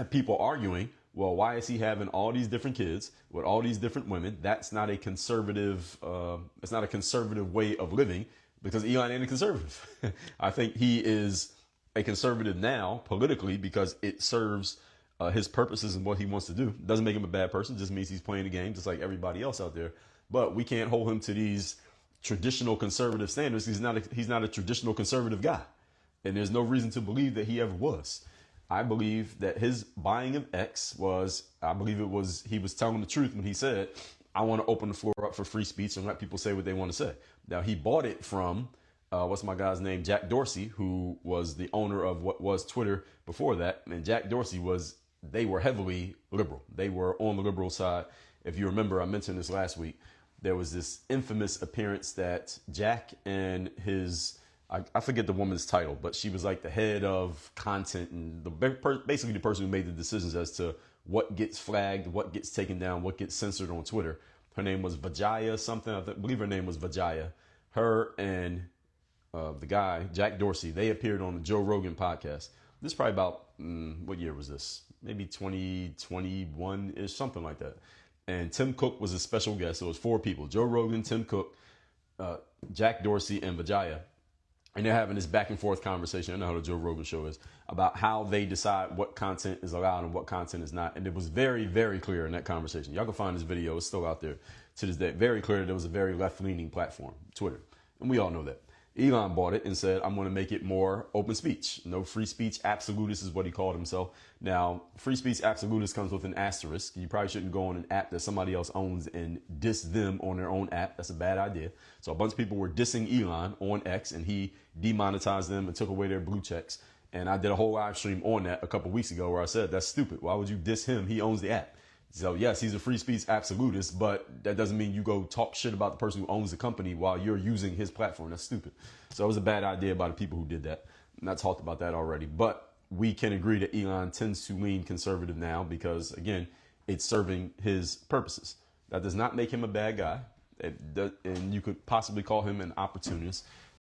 people arguing, well, why is he having all these different kids with all these different women? That's not a conservative. It's not a conservative way of living because Elon ain't a conservative. I think he is a conservative now politically because it serves his purposes and what he wants to do. Doesn't make him a bad person. Just means he's playing the game just like everybody else out there. But we can't hold him to these traditional conservative standards. He's not a traditional conservative guy, and there's no reason to believe that he ever was. I believe that his buying of X was, he was telling the truth when he said, I want to open the floor up for free speech and let people say what they want to say. Now, he bought it from, what's my guy's name? Jack Dorsey, who was the owner of what was Twitter before that. And Jack Dorsey they were heavily liberal. They were on the liberal side. If you remember, I mentioned this last week. There was this infamous appearance that Jack and I forget the woman's title, but she was like the head of content and basically the person who made the decisions as to what gets flagged, what gets taken down, what gets censored on Twitter. Her name was Vijaya something. I believe her name was Vijaya. Her and the guy, Jack Dorsey, they appeared on the Joe Rogan podcast. This is probably about, what year was this? Maybe 2021-ish, something like that. And Tim Cook was a special guest. So it was 4 people: Joe Rogan, Tim Cook, Jack Dorsey, and Vijaya. And they're having this back and forth conversation. I know how the Joe Rogan show is about how they decide what content is allowed and what content is not. And it was very, very clear in that conversation. Y'all can find this video. It's still out there to this day. Very clear that it was a very left-leaning platform, Twitter. And we all know that. Elon bought it and said, I'm going to make it more open speech. No free speech absolutist is what he called himself. Now, free speech absolutist comes with an asterisk. You probably shouldn't go on an app that somebody else owns and diss them on their own app. That's a bad idea. So a bunch of people were dissing Elon on X, and he demonetized them and took away their blue checks. And I did a whole live stream on that a couple weeks ago where I said, that's stupid. Why would you diss him? He owns the app. So yes, he's a free speech absolutist, but that doesn't mean you go talk shit about the person who owns the company while you're using his platform. That's stupid. So it was a bad idea by the people who did that. And I talked about that already, but we can agree that Elon tends to lean conservative now because, again, it's serving his purposes. That does not make him a bad guy. And you could possibly call him an opportunist.